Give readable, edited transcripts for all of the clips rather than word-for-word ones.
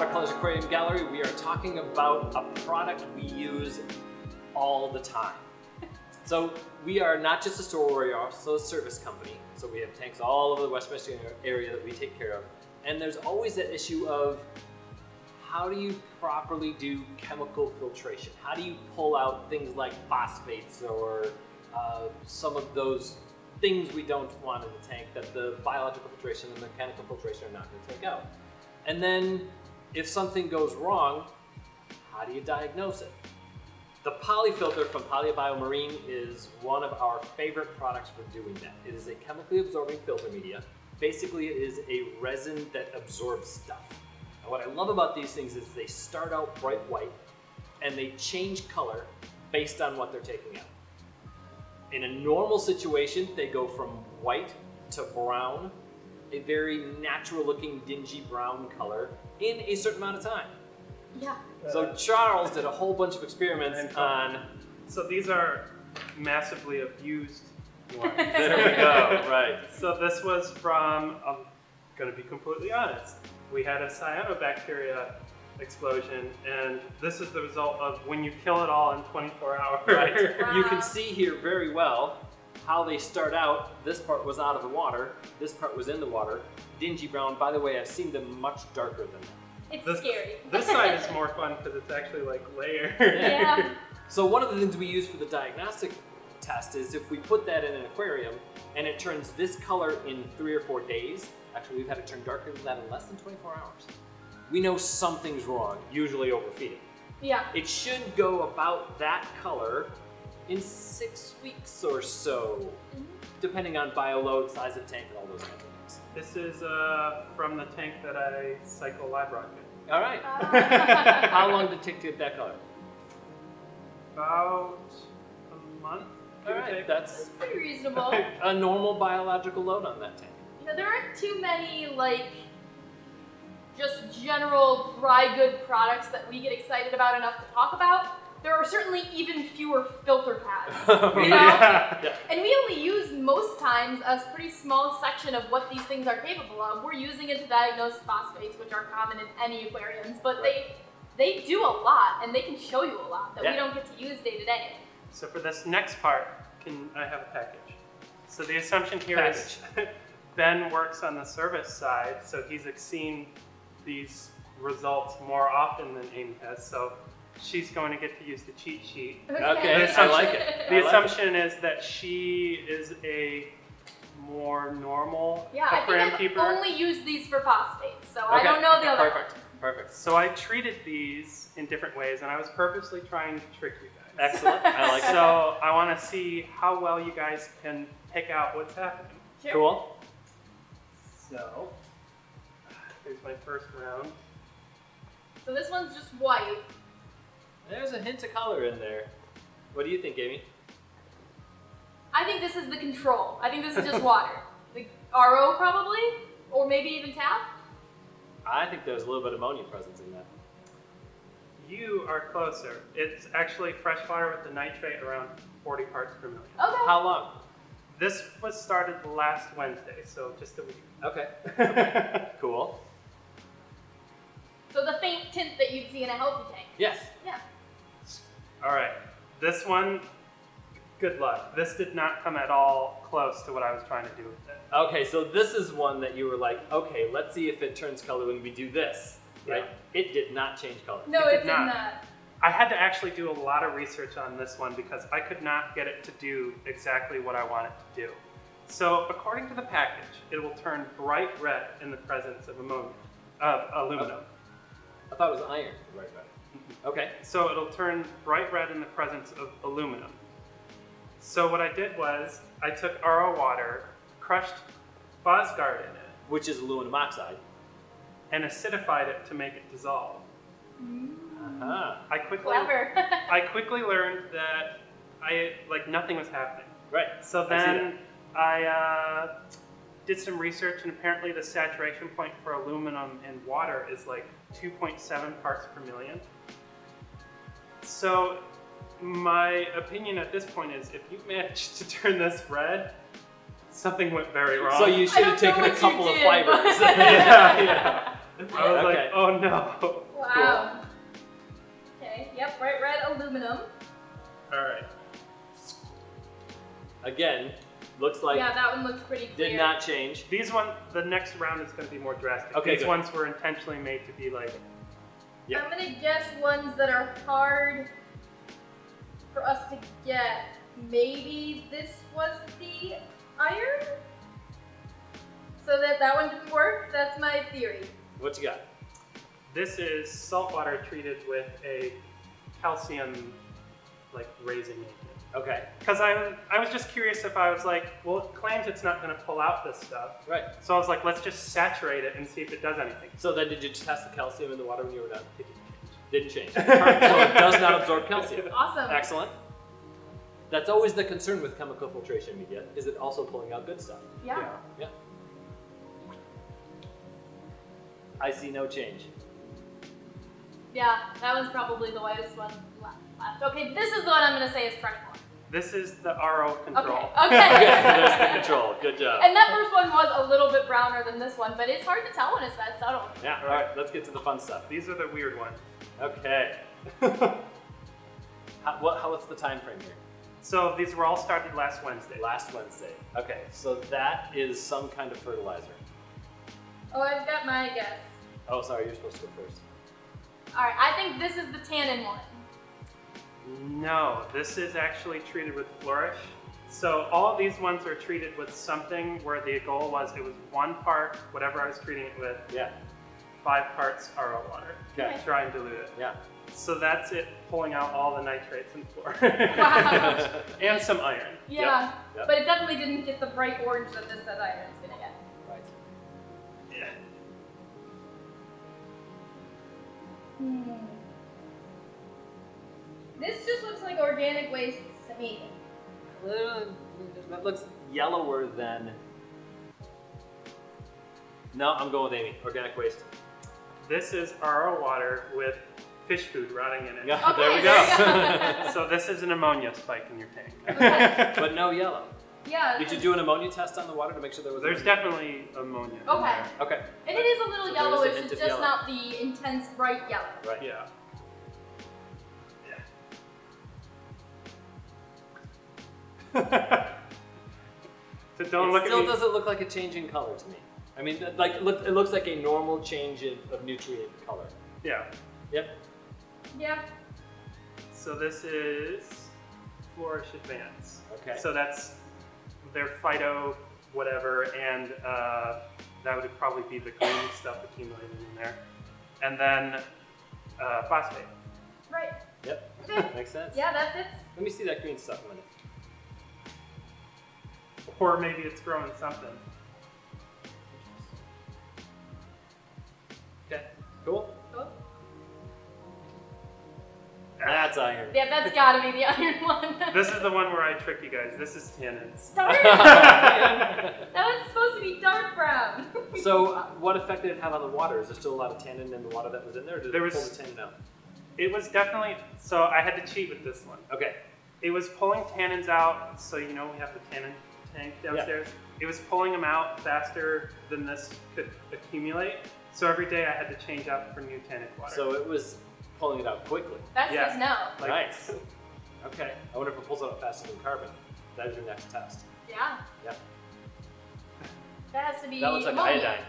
Watercolors Aquarium Gallery, we are talking about a product we use all the time. So we are not just a store, we are also a service company. So we have tanks all over the West Michigan area that we take care of. And there's always that issue of how do you properly do chemical filtration? How do you pull out things like phosphates or some of those things we don't want in the tank that the biological filtration and mechanical filtration are not going to take out? And then if something goes wrong, how do you diagnose it? The polyfilter from Polyabiomarine is one of our favorite products for doing that. It is a chemically absorbing filter media. Basically, it is a resin that absorbs stuff. And what I love about these things is they start out bright white and they change color based on what they're taking out. In a normal situation, they go from white to brown, a very natural looking dingy brown color in a certain amount of time. Yeah. So Charles did a whole bunch of experiments on... So these are massively abused ones. There we go, right. So this was from, I'm going to be completely honest, we had a cyanobacteria explosion, and this is the result of when you kill it all in 24 hours. Right. Wow. You can see here very well how they start out. This part was out of the water, this part was in the water, dingy brown. By the way, I've seen them much darker than that. It's scary. This side is more fun because it's actually like layered. Yeah. So one of the things we use for the diagnostic test is if we put that in an aquarium and it turns this color in 3 or 4 days, actually we've had it turn darker than that in less than 24 hours. We know something's wrong, usually overfeeding. Yeah. It should go about that color in 6 weeks or so, depending on bioload, size of tank, and all those kinds of things. This is from the tank that I cycle live rocket. All right. How long did it take to get that color? About a month. All right, that's pretty reasonable. A normal biological load on that tank. Yeah, there aren't too many like just general dry good products that we get excited about enough to talk about. There are certainly even fewer filter pads, you know? Yeah. And we only use most times a pretty small section of what these things are capable of. We're using it to diagnose phosphates, which are common in any aquariums, but they do a lot, and they can show you a lot that we don't get to use day to day. So for this next part, can I have a package? So the assumption here is Ben works on the service side, so he's seen these results more often than Amy has. So she's going to get to use the cheat sheet. Okay, I like it. The assumption is that she is a more normal aquarium keeper. I think I've only used these for phosphates, so I don't know the other ones. Perfect. So I treated these in different ways, and I was purposely trying to trick you guys. Excellent. I like it. So I want to see how well you guys can pick out what's happening. Sure. Cool. So here's my first round. So this one's just white. There's a hint of color in there. What do you think, Amy? I think this is the control. I think this is just water. The RO probably, or maybe even tap. I think there's a little bit of ammonia presence in that. You are closer. It's actually fresh water with the nitrate around 40 parts per million. Okay. How long? This was started last Wednesday, so just a week. Okay. Cool. So the faint tint that you'd see in a healthy tank. Yes. Yeah. All right. This one, good luck. This did not come at all close to what I was trying to do with it. Okay, so this is one that you were like, okay, let's see if it turns color when we do this, right? Yeah. It did not change color. No, it did not. I had to actually do a lot of research on this one because I could not get it to do exactly what I want it to do. So according to the package, it will turn bright red in the presence of aluminum. Okay. I thought it was iron, right? Okay. So it'll turn bright red in the presence of aluminum. So what I did was, I took RO water, crushed Fosgard in it. Which is aluminum oxide. And acidified it to make it dissolve. I quickly learned that nothing was happening. Right. So then I did some research, and apparently the saturation point for aluminum in water is like 2.7 parts per million. So my opinion at this point is, if you managed to turn this red, something went very wrong. So you should have taken a couple of fibers. Yeah. I was Okay. like, oh no. Wow. Okay, yep, bright red aluminum. All right. Again, looks like Yeah, that one looks pretty clear. did not change. These the next round is going to be more drastic. Okay, These good. ones were intentionally made to be like, Yeah. I'm gonna guess ones that are hard for us to get. Maybe this was the iron? So that one didn't work? That's my theory. What you got? this is salt water treated with a calcium like raising agent. Okay. Because I was just curious if I was like, well, it claims it's not going to pull out this stuff. Right. So I was like, let's just saturate it and see if it does anything. So then did you just test the calcium in the water when you were done? It didn't change. Perfect. So it does not absorb calcium. Awesome. Excellent. That's always the concern with chemical filtration media, is it also pulling out good stuff? Yeah. Yeah. I see no change. Yeah, that was probably the whitest one left. Okay, this is the one I'm going to say is fresh water. This is the RO control. Okay. Okay, there's the control. Good job. And that first one was a little bit browner than this one, but it's hard to tell when it's that subtle. Yeah, all right, let's get to the fun stuff. These are the weird ones. Okay. What's the time frame here? So these were all started last Wednesday. Last Wednesday. Okay, so that is some kind of fertilizer. Oh, I've got my guess. Oh, sorry, you're supposed to go first. All right, I think this is the tannin one. No, this is actually treated with Flourish. So all of these ones are treated with something where the goal was it was 1 part, whatever I was treating it with, Yeah. 5 parts RO water. Okay. Try and dilute it. Yeah. So that's it, pulling out all the nitrates and fluor. Wow. And some iron. Yeah, Yep. but it definitely didn't get the bright orange that this says iron's gonna get. Right. Yeah. This just looks like organic waste to me. That looks yellower than... No, I'm going with Amy. Organic waste. This is RO water with fish food rotting in it. Yeah, Okay, there we there go. you go. So this is an ammonia spike in your tank. Okay. But no yellow. Yeah. Did you do an ammonia test on the water to make sure there was There's ammonia? definitely ammonia in Okay. there. Okay. And it is a little So yellowish, there's a hint it's of just yellow. not the intense bright yellow. Right. Yeah. So don't It look still at me. doesn't look like a change in color to me. I mean, like it looks like a normal change of nutrient color. Yeah. Yep. Yeah. So this is Flourish Advance. Okay. So that's their phyto whatever, and that would probably be the green stuff accumulated in there. And then phosphate. Right. Yep. Okay. Makes sense. Yeah, that fits. Let me see that green stuff a minute. Or maybe it's growing something. Okay. Cool. Cool. That's iron. Yeah, that's gotta be the iron one. This is the one where I trick you guys. This is tannins. Darn it! That was supposed to be dark brown. So, what effect did it have on the water? Is there still a lot of tannin in the water that was in there, or did There it pull was- the tannin out? It was definitely, so I had to cheat with this one. Okay. It was pulling tannins out, so you know we have the tannin tank downstairs. It was pulling them out faster than this could accumulate. So every day I had to change out for new tannic water. So it was pulling it out quickly. That's Yeah. good to know. Like- Nice. Okay. I wonder if it pulls it out faster than carbon. That is your next test. Yeah. Yeah. That has to be That looks like ammonia. iodine.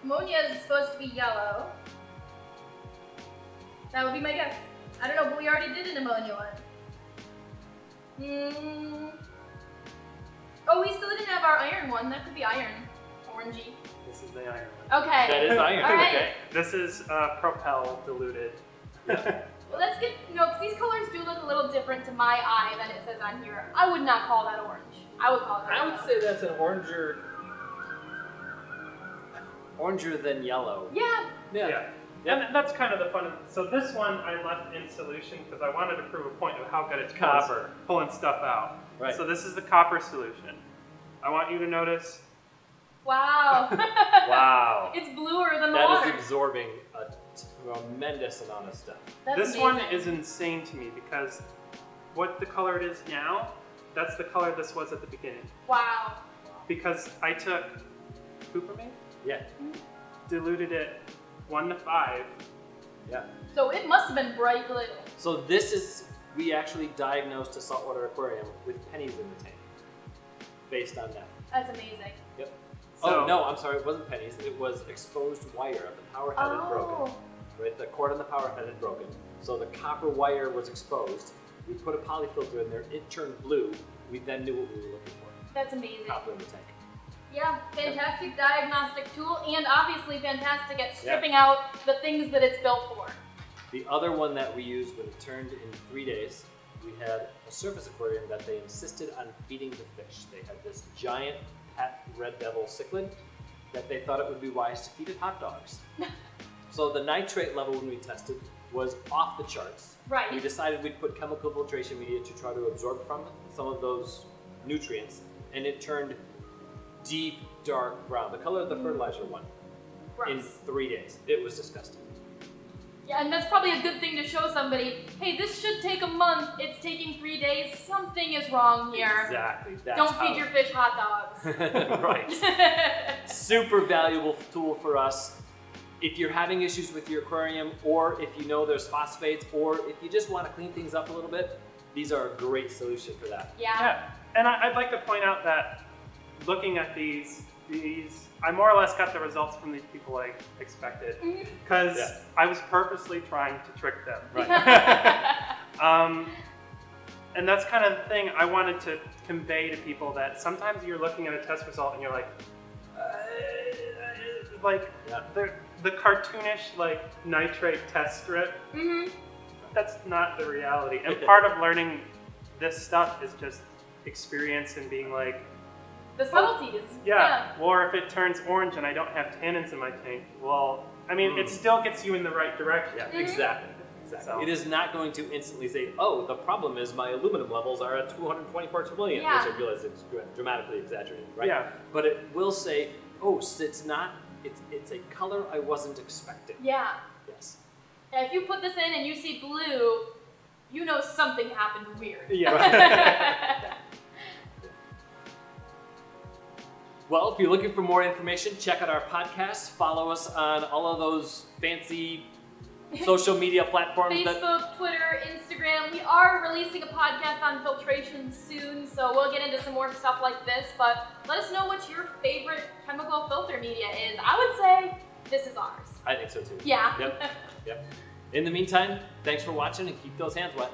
Ammonia is supposed to be yellow. That would be my guess. I don't know, but we already did an ammonia one. Oh, we still didn't have our iron one. That could be iron. Orangey. This is the iron one. Okay. That is iron. All right. Okay. This is Propel diluted. Well, that's good. No, because these colors do look a little different to my eye than it says on here. I would not call that orange. I would call it I would yellow. say that's an oranger than yellow. Yeah. Yeah. And that's kind of the fun of it. So this one I left in solution because I wanted to prove a point of how good it's Copper. pulling stuff out. Right. So this is the copper solution. I want you to notice Wow. Wow. It's bluer than the That water. is absorbing a tremendous amount of stuff. That's this amazing. one is insane to me because what the color it is now, that's the color this was at the beginning. Wow. Because I took Coopermate Yeah. diluted it 1 to 5. Yeah. So it must have been bright blue. So this is, we actually diagnosed a saltwater aquarium with pennies in the tank, based on that. That's amazing. Yep. So- Oh no, I'm sorry, it wasn't pennies. It was exposed wire. The power head had broken. Right, the cord on the power head had broken. So the copper wire was exposed. We put a polyfilter in there. It turned blue. We then knew what we were looking for. That's amazing. Copper in the tank. Yeah, fantastic diagnostic tool, and obviously fantastic at stripping out the things that it's built for. The other one that we used when it turned in 3 days, we had a surface aquarium that they insisted on feeding the fish. They had this giant pet red devil cichlid that they thought it would be wise to feed it hot dogs. So the nitrate level when we tested was off the charts. Right. We decided we'd put chemical filtration media to try to absorb from some of those nutrients, and it turned deep dark brown, the color of the fertilizer one, in 3 days. It was disgusting. Yeah, and that's probably a good thing to show somebody, hey, this should take a month, it's taking 3 days, something is wrong here. Exactly. That's Don't feed your fish hot dogs. Right. Super valuable tool for us. If you're having issues with your aquarium, or if you know there's phosphates, or if you just want to clean things up a little bit, these are a great solution for that. Yeah, and I'd like to point out that looking at these, I more or less got the results from these people I expected, because I was purposely trying to trick them. Right. And that's kind of the thing I wanted to convey to people, that sometimes you're looking at a test result and you're like, the cartoonish nitrate test strip. That's not the reality. And part of learning this stuff is just experience and being like, the subtleties. yeah. Or if it turns orange and I don't have tannins in my tank, well, I mean, it still gets you in the right direction. Yeah, exactly. So. It is not going to instantly say, oh, the problem is my aluminum levels are at 220 parts per million, which I realize it's dramatically exaggerated, right? Yeah. But it will say, oh, so it's a color I wasn't expecting. Yeah. Yes. Yeah, if you put this in and you see blue, you know something happened weird. Yeah. Right. Well, if you're looking for more information, check out our podcast. Follow us on all of those fancy social media platforms. Facebook, Twitter, Instagram. We are releasing a podcast on filtration soon, so we'll get into some more stuff like this, but let us know what your favorite chemical filter media is. I would say this is ours. I think so too. Yeah. Yep. In the meantime, thanks for watching and keep those hands wet.